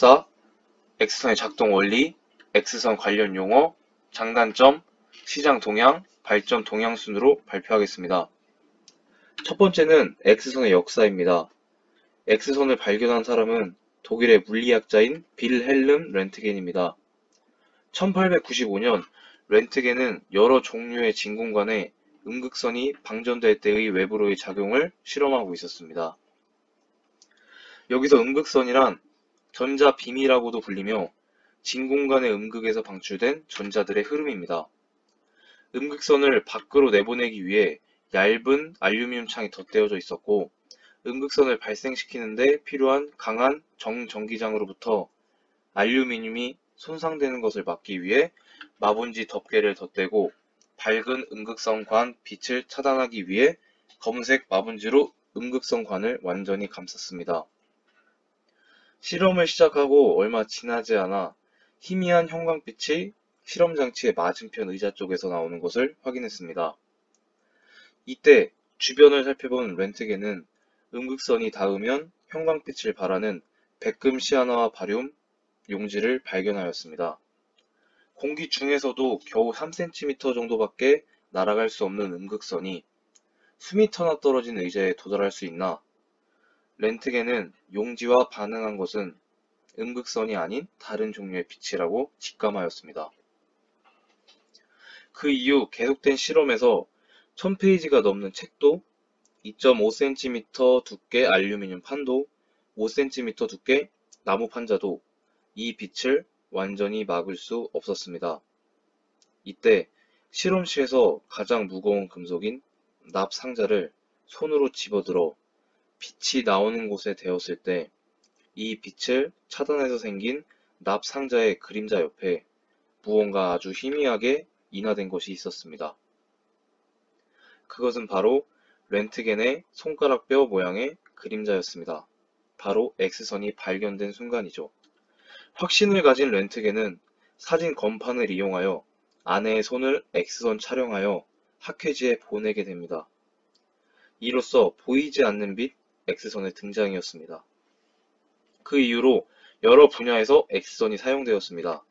역사, X선의 작동 원리, X선 관련 용어, 장단점, 시장 동향, 발전 동향 순으로 발표하겠습니다. 첫 번째는 X선의 역사입니다. X선을 발견한 사람은 독일의 물리학자인 빌헬름 렌트겐입니다. 1895년 렌트겐은 여러 종류의 진공관에 음극선이 방전될 때의 외부로의 작용을 실험하고 있었습니다. 여기서 음극선이란 전자 빔이라고도 불리며 진공관의 음극에서 방출된 전자들의 흐름입니다. 음극선을 밖으로 내보내기 위해 얇은 알루미늄 창이 덧대어져 있었고, 음극선을 발생시키는데 필요한 강한 정전기장으로부터 알루미늄이 손상되는 것을 막기 위해 마분지 덮개를 덧대고, 밝은 음극선관 빛을 차단하기 위해 검은색 마분지로 음극선관을 완전히 감쌌습니다. 실험을 시작하고 얼마 지나지 않아 희미한 형광빛이 실험장치의 맞은편 의자 쪽에서 나오는 것을 확인했습니다. 이때 주변을 살펴본 렌트겐은 음극선이 닿으면 형광빛을 발하는 백금 시아나 바륨 용지를 발견하였습니다. 공기 중에서도 겨우 3cm 정도밖에 날아갈 수 없는 음극선이 수미터나 떨어진 의자에 도달할 수 있나? 렌트겐은 용지와 반응한 것은 음극선이 아닌 다른 종류의 빛이라고 직감하였습니다. 그 이후 계속된 실험에서 1000페이지가 넘는 책도, 2.5cm 두께 알루미늄 판도, 5cm 두께 나무 판자도 이 빛을 완전히 막을 수 없었습니다. 이때 실험실에서 가장 무거운 금속인 납 상자를 손으로 집어들어 빛이 나오는 곳에 대었을 때 이 빛을 차단해서 생긴 납 상자의 그림자 옆에 무언가 아주 희미하게 인화된 것이 있었습니다. 그것은 바로 렌트겐의 손가락뼈 모양의 그림자였습니다. 바로 X선이 발견된 순간이죠. 확신을 가진 렌트겐은 사진 건판을 이용하여 아내의 손을 X선 촬영하여 학회지에 보내게 됩니다. 이로써 보이지 않는 빛 X선의 등장이었습니다. 그 이후로 여러 분야에서 X선이 사용되었습니다.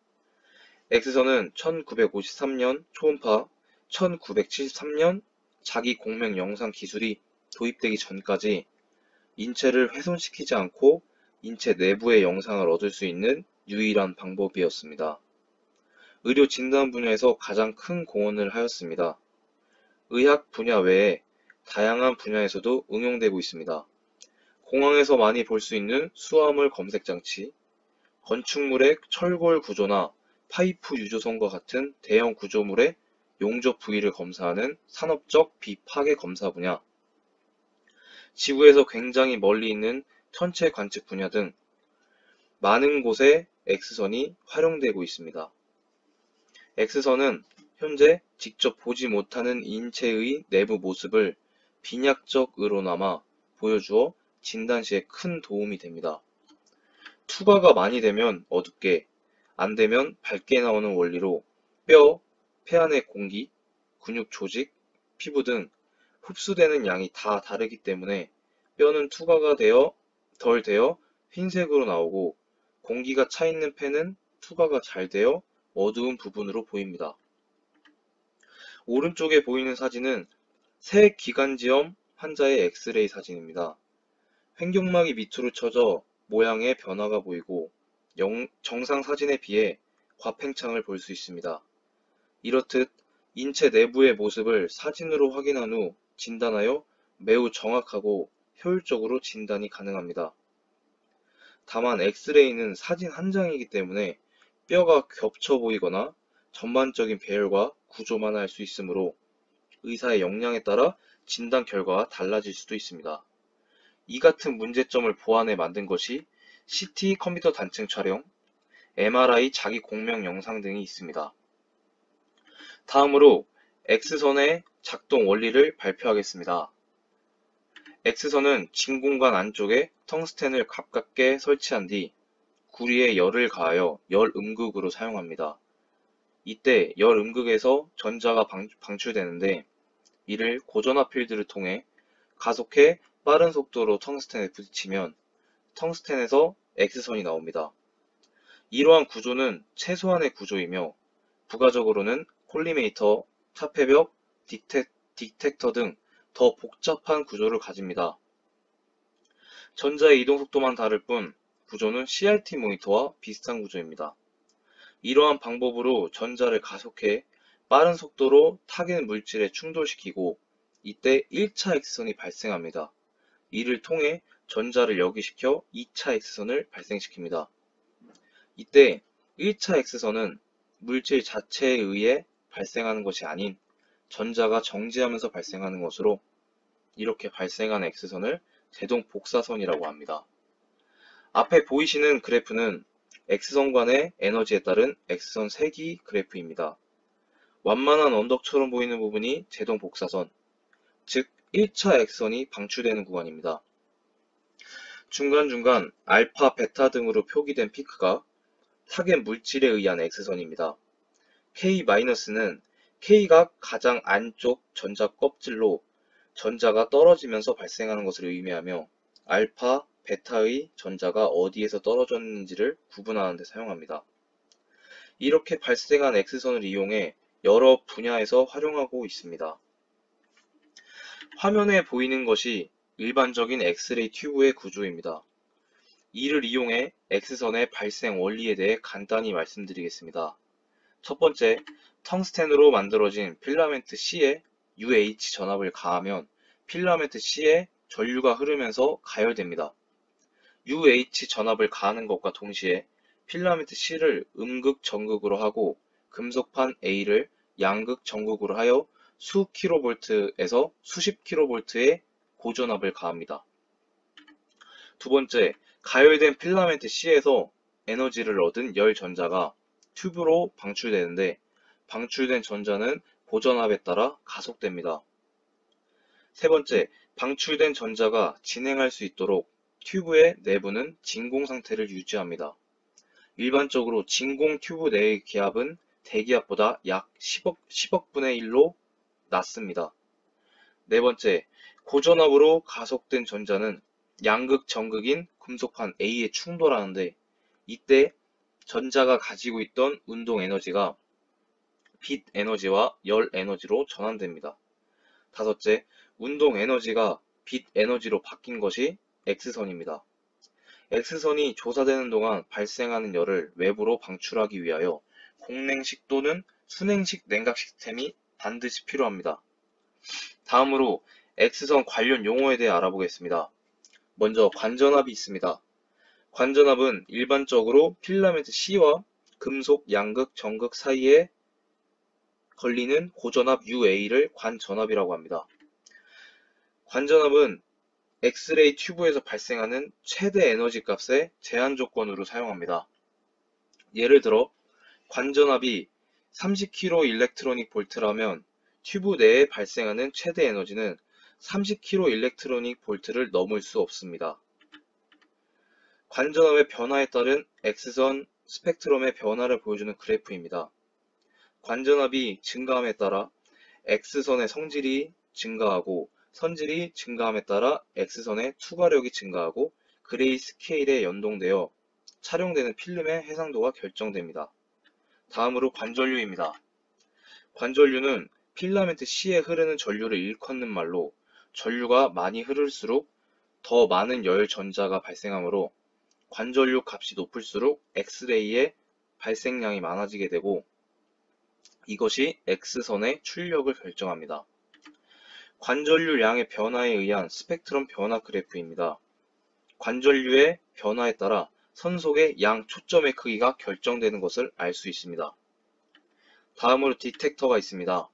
X선은 1953년 초음파, 1973년 자기 공명 영상 기술이 도입되기 전까지 인체를 훼손시키지 않고 인체 내부의 영상을 얻을 수 있는 유일한 방법이었습니다. 의료 진단 분야에서 가장 큰 공헌을 하였습니다. 의학 분야 외에 다양한 분야에서도 응용되고 있습니다. 공항에서 많이 볼 수 있는 수화물 검색 장치, 건축물의 철골 구조나 파이프 유조선과 같은 대형 구조물의 용접 부위를 검사하는 산업적 비파괴 검사 분야, 지구에서 굉장히 멀리 있는 천체 관측 분야 등 많은 곳에 X선이 활용되고 있습니다. X선은 현재 직접 보지 못하는 인체의 내부 모습을 빈약적으로나마 보여주어 진단 시에 큰 도움이 됩니다. 투과가 많이 되면 어둡게, 안 되면 밝게 나오는 원리로 뼈, 폐 안의 공기, 근육 조직, 피부 등 흡수되는 양이 다 다르기 때문에 뼈는 투과가 덜 되어 흰색으로 나오고, 공기가 차 있는 폐는 투과가 잘 되어 어두운 부분으로 보입니다. 오른쪽에 보이는 사진은 새 기관지염 환자의 엑스레이 사진입니다. 횡격막이 밑으로 쳐져 모양의 변화가 보이고 정상 사진에 비해 과팽창을 볼 수 있습니다. 이렇듯 인체 내부의 모습을 사진으로 확인한 후 진단하여 매우 정확하고 효율적으로 진단이 가능합니다. 다만 엑스레이는 사진 한 장이기 때문에 뼈가 겹쳐 보이거나 전반적인 배열과 구조만 알 수 있으므로 의사의 역량에 따라 진단 결과가 달라질 수도 있습니다. 이 같은 문제점을 보완해 만든 것이 CT 컴퓨터 단층 촬영, MRI 자기 공명 영상 등이 있습니다. 다음으로 X선의 작동 원리를 발표하겠습니다. X선은 진공관 안쪽에 텅스텐을 가깝게 설치한 뒤 구리에 열을 가하여 열음극으로 사용합니다. 이때 열음극에서 전자가 방출되는데, 이를 고전화 필드를 통해 가속해 빠른 속도로 텅스텐에 부딪히면 텅스텐에서 X선이 나옵니다. 이러한 구조는 최소한의 구조이며 부가적으로는 콜리메이터, 차폐벽, 딕텍터 등 더 복잡한 구조를 가집니다. 전자의 이동 속도만 다를 뿐 구조는 CRT 모니터와 비슷한 구조입니다. 이러한 방법으로 전자를 가속해 빠른 속도로 타겟 물질에 충돌시키고 이때 1차 X선이 발생합니다. 이를 통해 전자를 역이시켜 2차 X선을 발생시킵니다. 이때 1차 X선은 물질 자체에 의해 발생하는 것이 아닌 전자가 정지하면서 발생하는 것으로 이렇게 발생한 X선을 제동 복사선이라고 합니다. 앞에 보이시는 그래프는 X선 간의 에너지에 따른 X선 세기 그래프입니다. 완만한 언덕처럼 보이는 부분이 제동 복사선, 즉 1차 X선이 방출되는 구간입니다. 중간중간 알파, 베타 등으로 표기된 피크가 타겟 물질에 의한 X선입니다. K-는 K가 가장 안쪽 전자 껍질로 전자가 떨어지면서 발생하는 것을 의미하며 알파, 베타의 전자가 어디에서 떨어졌는지를 구분하는 데 사용합니다. 이렇게 발생한 X선을 이용해 여러 분야에서 활용하고 있습니다. 화면에 보이는 것이 일반적인 엑스레이 튜브의 구조입니다. 이를 이용해 X선의 발생 원리에 대해 간단히 말씀드리겠습니다. 첫 번째, 텅스텐으로 만들어진 필라멘트 C에 UH 전압을 가하면 필라멘트 C에 전류가 흐르면서 가열됩니다. UH 전압을 가하는 것과 동시에 필라멘트 C를 음극 전극으로 하고 금속판 A를 양극 전극으로 하여 수 킬로볼트에서 수십 킬로볼트의 고전압을 가합니다. 두 번째, 가열된 필라멘트 C에서 에너지를 얻은 열 전자가 튜브로 방출되는데 방출된 전자는 고전압에 따라 가속됩니다. 세 번째, 방출된 전자가 진행할 수 있도록 튜브의 내부는 진공 상태를 유지합니다. 일반적으로 진공 튜브 내의 기압은 대기압보다 약 10억 분의 1로 낮습니다. 네 번째, 고전압으로 가속된 전자는 양극 정극인 금속판 A에 충돌하는데 이때 전자가 가지고 있던 운동 에너지가 빛 에너지와 열 에너지로 전환됩니다. 다섯째, 운동 에너지가 빛 에너지로 바뀐 것이 X선입니다. X선이 조사되는 동안 발생하는 열을 외부로 방출하기 위하여 공냉식 또는 순냉식 냉각 시스템이 반드시 필요합니다. 다음으로 X선 관련 용어에 대해 알아보겠습니다. 먼저 관전압이 있습니다. 관전압은 일반적으로 필라멘트 C와 금속 양극 정극 사이에 걸리는 고전압 UA를 관전압이라고 합니다. 관전압은 엑스레이 튜브에서 발생하는 최대 에너지 값의 제한 조건으로 사용합니다. 예를 들어 관전압이 30kV 일렉트로닉 볼트라면 튜브 내에 발생하는 최대 에너지는 30kV 일렉트로닉 볼트를 넘을 수 없습니다. 관전압의 변화에 따른 X선 스펙트럼의 변화를 보여주는 그래프입니다. 관전압이 증가함에 따라 X선의 성질이 증가하고 선질이 증가함에 따라 X선의 투과력이 증가하고 그레이 스케일에 연동되어 촬영되는 필름의 해상도가 결정됩니다. 다음으로 관전류입니다. 관전류는 필라멘트 C에 흐르는 전류를 일컫는 말로 전류가 많이 흐를수록 더 많은 열 전자가 발생하므로 관전류 값이 높을수록 엑스레이의 발생량이 많아지게 되고 이것이 X선의 출력을 결정합니다. 관전류량의 변화에 의한 스펙트럼 변화 그래프입니다. 관전류의 변화에 따라 선속의 양 초점의 크기가 결정되는 것을 알 수 있습니다. 다음으로 디텍터가 있습니다.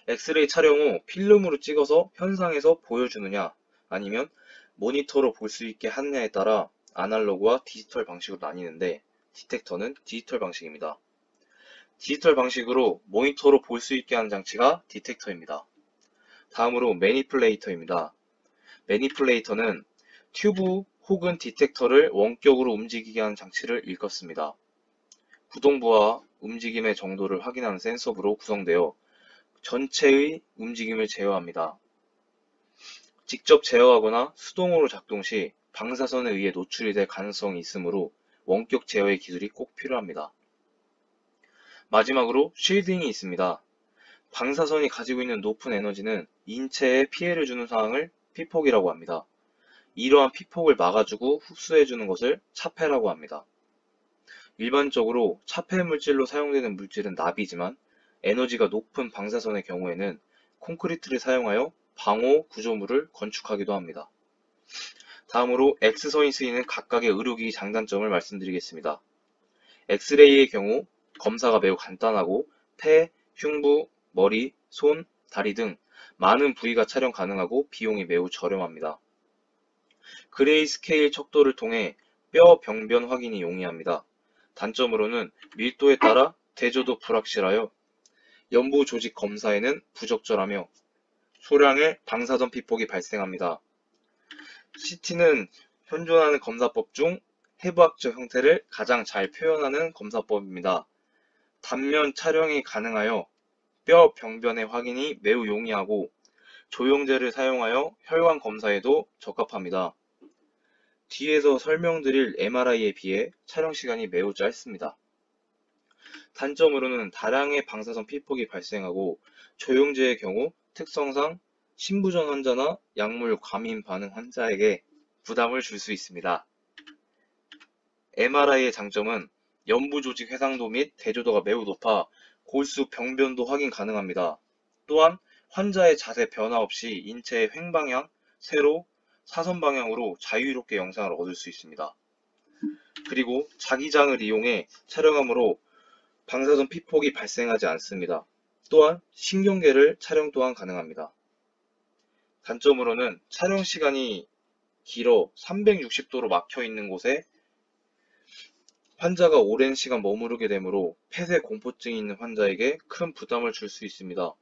엑스레이 촬영 후 필름으로 찍어서 현상에서 보여주느냐 아니면 모니터로 볼 수 있게 하느냐에 따라 아날로그와 디지털 방식으로 나뉘는데 디텍터는 디지털 방식입니다. 디지털 방식으로 모니터로 볼 수 있게 하는 장치가 디텍터입니다. 다음으로 매니플레이터입니다. 매니플레이터는 튜브 혹은 디텍터를 원격으로 움직이게 하는 장치를 일컫습니다. 구동부와 움직임의 정도를 확인하는 센서로 구성되어 전체의 움직임을 제어합니다. 직접 제어하거나 수동으로 작동 시 방사선에 의해 노출이 될 가능성이 있으므로 원격 제어의 기술이 꼭 필요합니다. 마지막으로 쉴딩이 있습니다. 방사선이 가지고 있는 높은 에너지는 인체에 피해를 주는 상황을 피폭이라고 합니다. 이러한 피폭을 막아주고 흡수해주는 것을 차폐라고 합니다. 일반적으로 차폐 물질로 사용되는 물질은 납이지만 에너지가 높은 방사선의 경우에는 콘크리트를 사용하여 방호 구조물을 건축하기도 합니다. 다음으로 X선이 쓰이는 각각의 의료기기 장단점을 말씀드리겠습니다. 엑스레이의 경우 검사가 매우 간단하고 폐, 흉부, 머리, 손, 다리 등 많은 부위가 촬영 가능하고 비용이 매우 저렴합니다. 그레이스케일 척도를 통해 뼈 병변 확인이 용이합니다. 단점으로는 밀도에 따라 대조도 불확실하여 연부 조직 검사에는 부적절하며 소량의 방사선 피폭이 발생합니다. CT는 현존하는 검사법 중 해부학적 형태를 가장 잘 표현하는 검사법입니다. 단면 촬영이 가능하여 뼈 병변의 확인이 매우 용이하고 조영제를 사용하여 혈관 검사에도 적합합니다. 뒤에서 설명드릴 MRI에 비해 촬영 시간이 매우 짧습니다. 단점으로는 다량의 방사선 피폭이 발생하고 조영제의 경우 특성상 신부전 환자나 약물 과민 반응 환자에게 부담을 줄 수 있습니다. MRI의 장점은 연부 조직 해상도 및 대조도가 매우 높아 골수 병변도 확인 가능합니다. 또한 환자의 자세 변화 없이 인체의 횡방향, 세로, 사선 방향으로 자유롭게 영상을 얻을 수 있습니다. 그리고 자기장을 이용해 촬영하므로 방사선 피폭이 발생하지 않습니다. 또한 신경계를 촬영 또한 가능합니다. 단점으로는 촬영 시간이 길어 360도로 막혀 있는 곳에 환자가 오랜 시간 머무르게 되므로 폐쇄 공포증이 있는 환자에게 큰 부담을 줄 수 있습니다.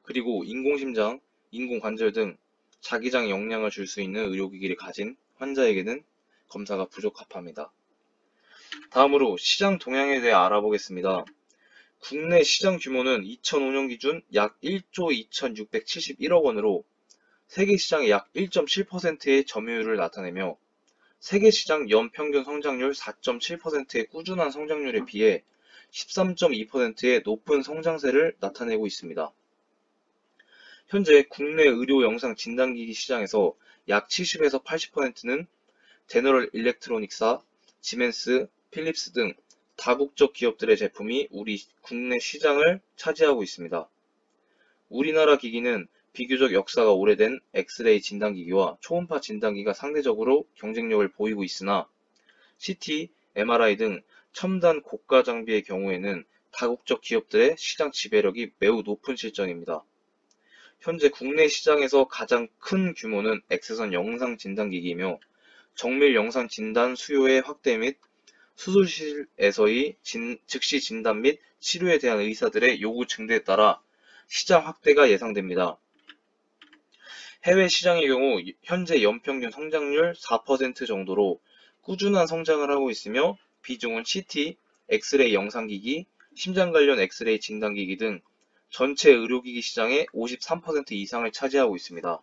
그리고 인공심장, 인공관절 등 자기장 역량을 줄 수 있는 의료기기를 가진 환자에게는 검사가 부적합합니다. 다음으로 시장 동향에 대해 알아보겠습니다. 국내 시장 규모는 2005년 기준 약 1조 2671억 원으로 세계 시장의 약 1.7%의 점유율을 나타내며 세계 시장 연평균 성장률 4.7%의 꾸준한 성장률에 비해 13.2%의 높은 성장세를 나타내고 있습니다. 현재 국내 의료 영상 진단기기 시장에서 약 70에서 80%는 제너럴 일렉트로닉사, 지멘스, 필립스 등 다국적 기업들의 제품이 우리 국내 시장을 차지하고 있습니다. 우리나라 기기는 비교적 역사가 오래된 엑스레이 진단기기와 초음파 진단기가 상대적으로 경쟁력을 보이고 있으나 CT, MRI 등 첨단 고가 장비의 경우에는 다국적 기업들의 시장 지배력이 매우 높은 실정입니다. 현재 국내 시장에서 가장 큰 규모는 X선 영상 진단기기이며 정밀 영상 진단 수요의 확대 및 수술실에서의 즉시 진단 및 치료에 대한 의사들의 요구 증대에 따라 시장 확대가 예상됩니다. 해외 시장의 경우 현재 연평균 성장률 4% 정도로 꾸준한 성장을 하고 있으며 비중은 CT, 엑스레이 영상기기, 심장 관련 엑스레이 진단기기 등 전체 의료기기 시장의 53% 이상을 차지하고 있습니다.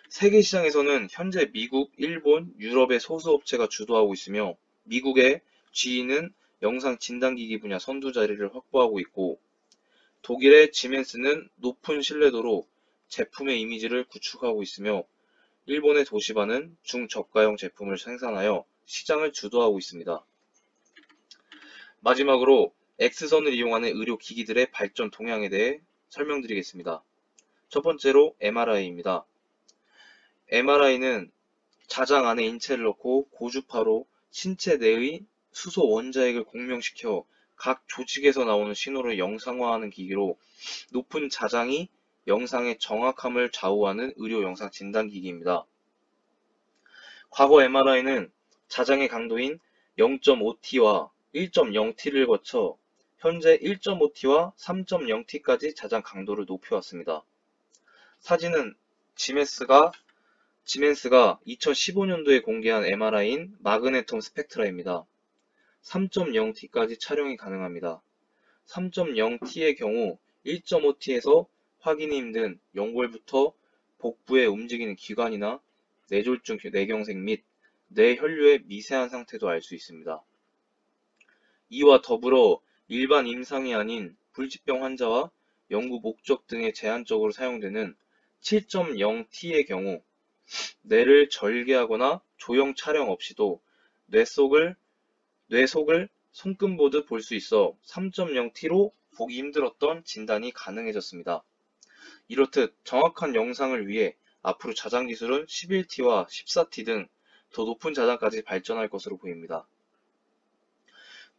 세계 시장에서는 현재 미국, 일본, 유럽의 소수 업체가 주도하고 있으며 미국의 GE는 영상 진단기기 분야 선두 자리를 확보하고 있고 독일의 지멘스는 높은 신뢰도로 제품의 이미지를 구축하고 있으며 일본의 도시바는 중저가형 제품을 생산하여 시장을 주도하고 있습니다. 마지막으로 X선을 이용하는 의료기기들의 발전 동향에 대해 설명드리겠습니다. 첫 번째로 MRI입니다. MRI는 자장 안에 인체를 넣고 고주파로 신체 내의 수소 원자핵을 공명시켜 각 조직에서 나오는 신호를 영상화하는 기기로 높은 자장이 영상의 정확함을 좌우하는 의료 영상 진단기기입니다. 과거 MRI는 자장의 강도인 0.5T와 1.0T를 거쳐 현재 1.5T와 3.0T까지 자장 강도를 높여왔습니다. 사진은 지멘스가 2015년도에 공개한 MRI인 마그네톰 스펙트라입니다. 3.0T까지 촬영이 가능합니다. 3.0T의 경우 1.5T에서 확인이 힘든 연골부터 복부에 움직이는 기관이나 뇌졸중 뇌경색 및 뇌 혈류의 미세한 상태도 알 수 있습니다. 이와 더불어 일반 임상이 아닌 불치병 환자와 연구 목적 등에 제한적으로 사용되는 7.0T의 경우 뇌를 절개하거나 조형 촬영 없이도 뇌 속을 손금보듯 볼 수 있어 3.0T로 보기 힘들었던 진단이 가능해졌습니다. 이렇듯 정확한 영상을 위해 앞으로 자장 기술은 11T와 14T 등 더 높은 자장까지 발전할 것으로 보입니다.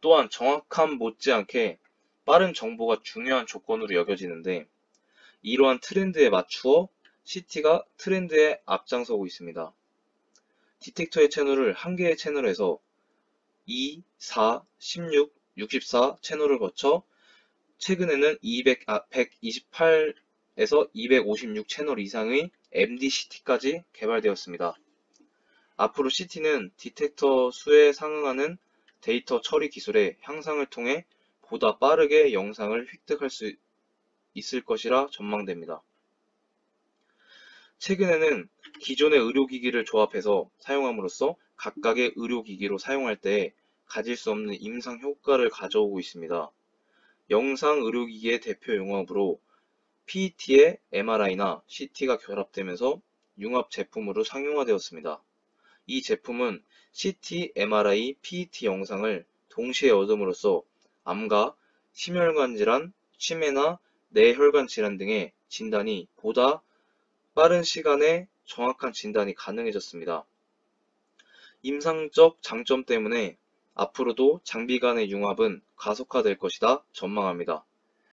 또한 정확함 못지않게 빠른 정보가 중요한 조건으로 여겨지는데 이러한 트렌드에 맞추어 CT가 트렌드에 앞장서고 있습니다. 디텍터의 채널을 한 개의 채널에서 2, 4, 16, 64 채널을 거쳐 최근에는 128에서 256 채널 이상의 MDCT까지 개발되었습니다. 앞으로 CT는 디텍터 수에 상응하는 데이터 처리 기술의 향상을 통해 보다 빠르게 영상을 획득할 수 있을 것이라 전망됩니다. 최근에는 기존의 의료기기를 조합해서 사용함으로써 각각의 의료기기로 사용할 때 가질 수 없는 임상 효과를 가져오고 있습니다. 영상 의료기기의 대표 용어로 PET의 MRI나 CT가 결합되면서 융합 제품으로 상용화되었습니다. 이 제품은 CT, MRI, PET 영상을 동시에 얻음으로써 암과 심혈관 질환, 치매나 뇌혈관 질환 등의 진단이 보다 빠른 시간에 정확한 진단이 가능해졌습니다. 임상적 장점 때문에 앞으로도 장비 간의 융합은 가속화될 것이다 전망합니다.